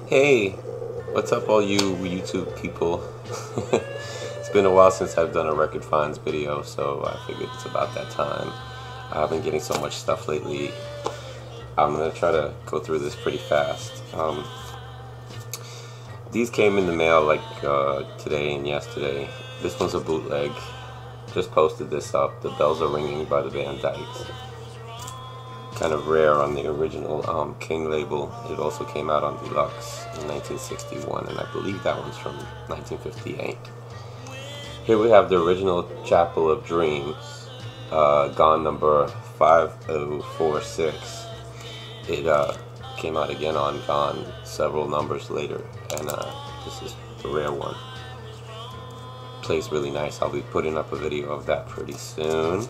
Hey, what's up all you YouTube people? It's been a while since I've done a record finds video, so I figured it's about that time. I've been getting so much stuff lately. I'm going to try to go through this pretty fast. These came in the mail like today and yesterday. This one's a bootleg. Just posted this up. The Bells Are Ringing by the Van Dykes. Kind of rare on the original King label. It also came out on Deluxe in 1961, and I believe that one's from 1958. Here we have the original Chapel of Dreams, Gone number 5046. It came out again on Gone several numbers later, and this is the rare one. Plays really nice. I'll be putting up a video of that pretty soon.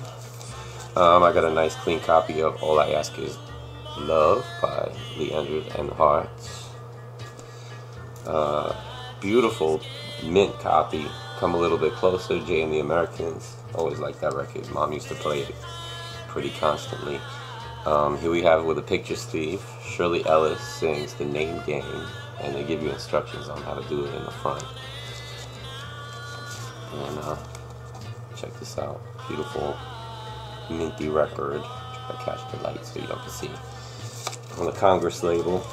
I got a nice clean copy of All I Ask Is Love by Leanders and Hearts. Beautiful mint copy. Come a Little Bit Closer, Jay and the Americans. Always liked that record. Mom used to play it pretty constantly. Here we have with a picture sleeve. Shirley Ellis sings The Name Game, and they give you instructions on how to do it in the front. And check this out. Beautiful minty record. Try to catch the light so you all can see. On the Congress label.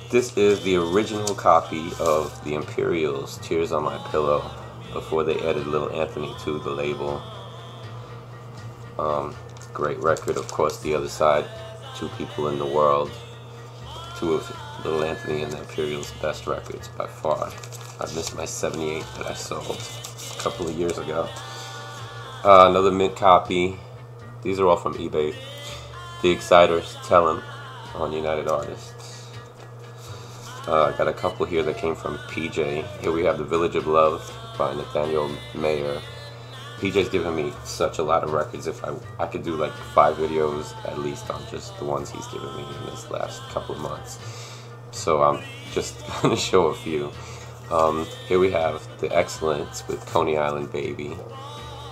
This is the original copy of the Imperials' Tears on My Pillow before they added Little Anthony to the label. Great record. Of course, the other side, Two People in the World. Two of Little Anthony and the Imperials' best records by far. I missed my 78 that I sold a couple of years ago. Another mint copy. These are all from eBay. The Exciters, Tell 'Em on United Artists. I got a couple here that came from PJ. Here we have The Village of Love by Nathaniel Mayer. PJ's given me such a lot of records. If I could do like 5 videos at least on just the ones he's given me in this last couple of months. So I'm just going to show a few. Here we have The Excellence with Coney Island Baby.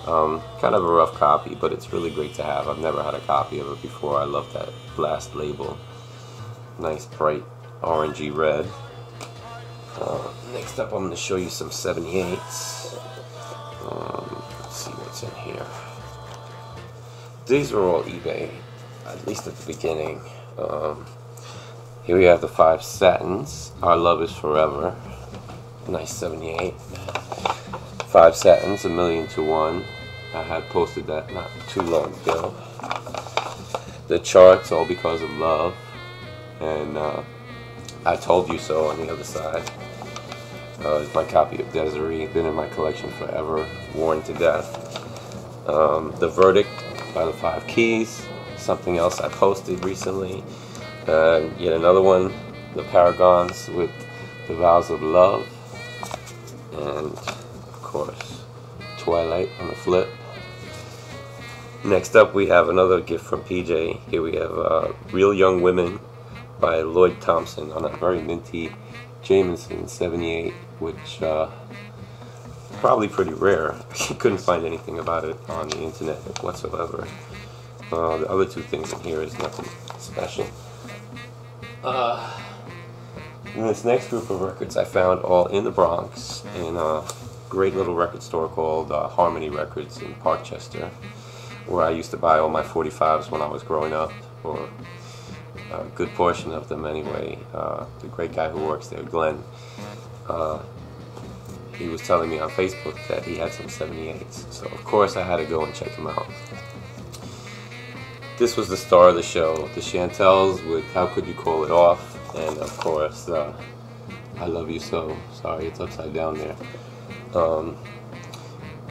Kind of a rough copy, but it's really great to have. I've never had a copy of it before. I love that blast label. Nice bright orangey red. Next up, I'm going to show you some 78's. Let's see what's in here. These are all eBay, at least at the beginning. Here we have the 5 Satins. Our Love Is Forever. Nice 78. 5 Satins, 1,000,000 to 1. I had posted that not too long ago. The Charts, All Because of Love. And I Told You So on the other side. It's my copy of Desiree. Been in my collection forever. Worn to death. The Verdict by the 5 Keys. Something else I posted recently. Yet another one. The Paragons with The Vows of Love. And of course, Twilight on the flip. Next up, we have another gift from PJ. Here we have Real Young Women by Lloyd Thompson on a very minty Jameson 78, which probably pretty rare. I couldn't find anything about it on the internet whatsoever. The other 2 things in here is nothing special. In this next group of records I found all in the Bronx in a great little record store called Harmony Records in Parkchester, where I used to buy all my 45's when I was growing up, or a good portion of them anyway. The great guy who works there, Glenn, he was telling me on Facebook that he had some 78's, so of course I had to go and check them out. This was the star of the show, the Chantels with How Could You Call It Off, and of course I Love You So. Sorry, it's upside down there.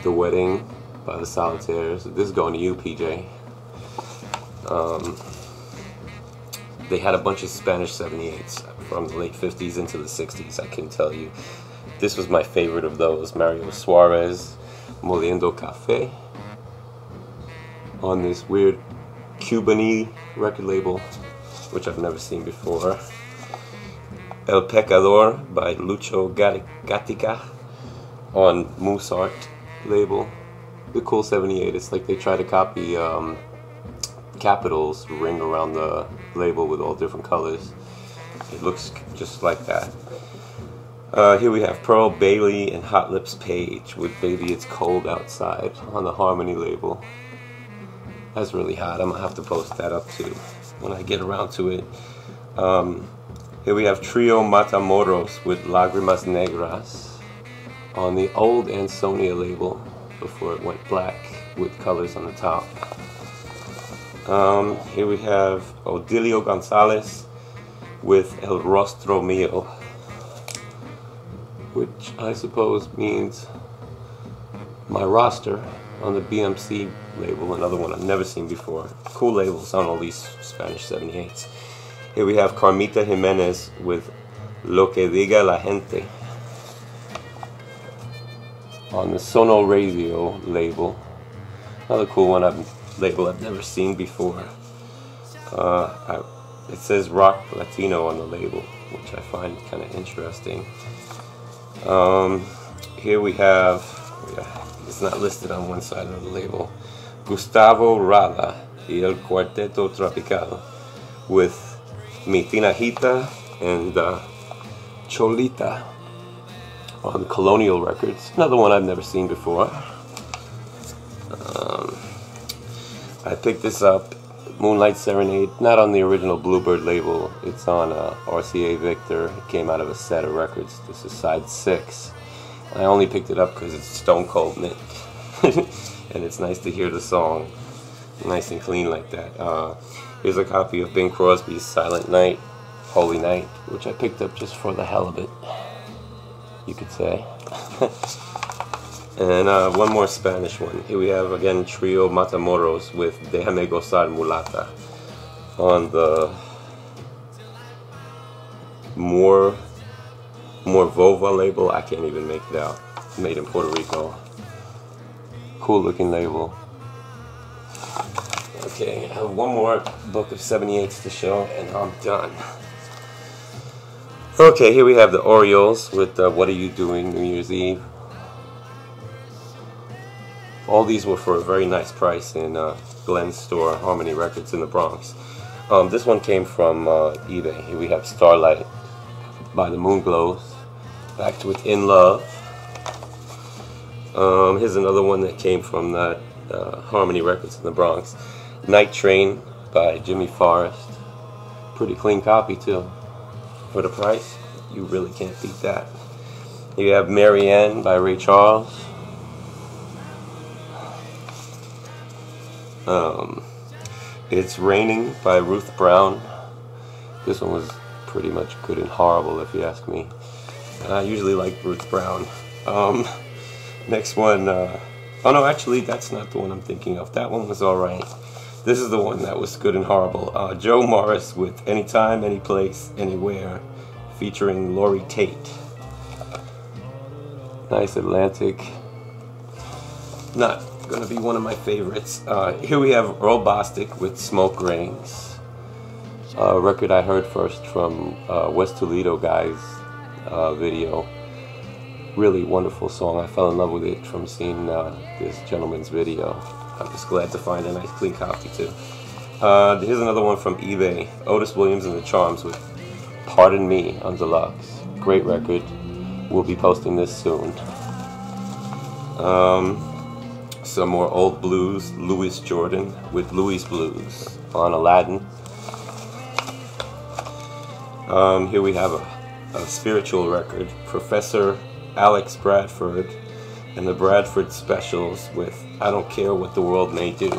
The Wedding by the Solitaires. This is going to you, PJ. They had a bunch of Spanish 78's from the late 50s into the 60s, I can tell you. This was my favorite of those. Mario Suarez, Moliendo Café, on this weird Cuban-y record label, which I've never seen before. El Pecador by Lucho Gatica on Mozart label. The cool 78. It's like they try to copy capitals ring around the label with all different colors. It looks just like that. Here we have Pearl Bailey and Hot Lips Page with Baby It's Cold Outside on the Harmony label. That's really hot. I'm gonna have to post that up too when I get around to it. Here we have Trio Matamoros with Lágrimas Negras on the old Ansonia label before it went black with colors on the top. Here we have Odilio Gonzalez with El Rostro Mío, which I suppose means my roster, on the BMC label, another one I've never seen before. Cool labels on all these Spanish 78s. Here we have Carmita Jimenez with Lo Que Diga La Gente on the Sono Radio label. Another cool one, label I've never seen before. It says Rock Latino on the label, which I find kind of interesting. Here we have, it's not listed on one side of the label, Gustavo Rada y El Cuarteto Tropical with Mi Tinajita and Cholita on Colonial Records. Another one I've never seen before. I picked this up, Moonlight Serenade, not on the original Bluebird label. It's on RCA Victor. It came out of a set of records. This is side 6. I only picked it up because it's Stone Cold Nick. And it's nice to hear the song nice and clean like that. Here's a copy of Bing Crosby's Silent Night, Holy Night, which I picked up just for the hell of it, you could say. And one more Spanish one. Here we have again Trio Matamoros with Déjame Gozar Mulata on the more Vova label. I can't even make it out. Made in Puerto Rico. Cool looking label. Okay, I have one more book of 78s to show and I'm done. Okay, here we have the Orioles with What Are You Doing New Year's Eve. All these were for a very nice price in Glenn's store, Harmony Records in the Bronx. This one came from eBay. Here we have Starlight by the Moonglows, backed with In Love. Here's another one that came from that Harmony Records in the Bronx, Night Train by Jimmy Forrest. Pretty clean copy too. For the price, you really can't beat that. You have Marianne by Ray Charles. It's Raining by Ruth Brown. This one was pretty much good and horrible if you ask me. I usually like Ruth Brown. Next one, oh no, actually that's not the one I'm thinking of. That one was alright. This is the one that was good and horrible. Joe Morris with Anytime, Anyplace, Anywhere, featuring Lori Tate. Nice Atlantic. Not gonna be one of my favorites. Here we have Earl Bostic with Smoke Rings, a record I heard first from West Toledo Guy's video. Really wonderful song. I fell in love with it from seeing this gentleman's video. I'm just glad to find a nice clean copy too. Here's another one from eBay, Otis Williams and the Charms with Pardon Me on Deluxe. Great record. We'll be posting this soon. Some more old blues, Louis Jordan with Louis Blues on Aladdin. Here we have a spiritual record, Professor Alex Bradford and the Bradford Specials with I Don't Care What the World May Do.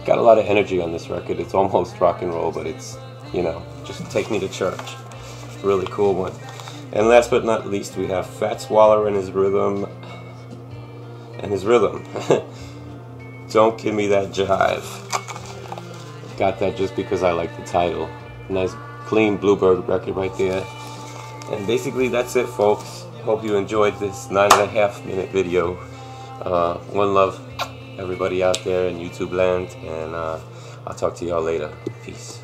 Got a lot of energy on this record. It's almost rock and roll, but it's, you know, just take me to church. Really cool one. And last but not least, we have Fats Waller and his rhythm. Don't Give Me That Jive. Got that just because I like the title. Nice clean Bluebird record right there. And basically that's it, folks. Hope you enjoyed this 9.5 minute video. One love everybody out there in YouTube land, and I'll talk to y'all later. Peace.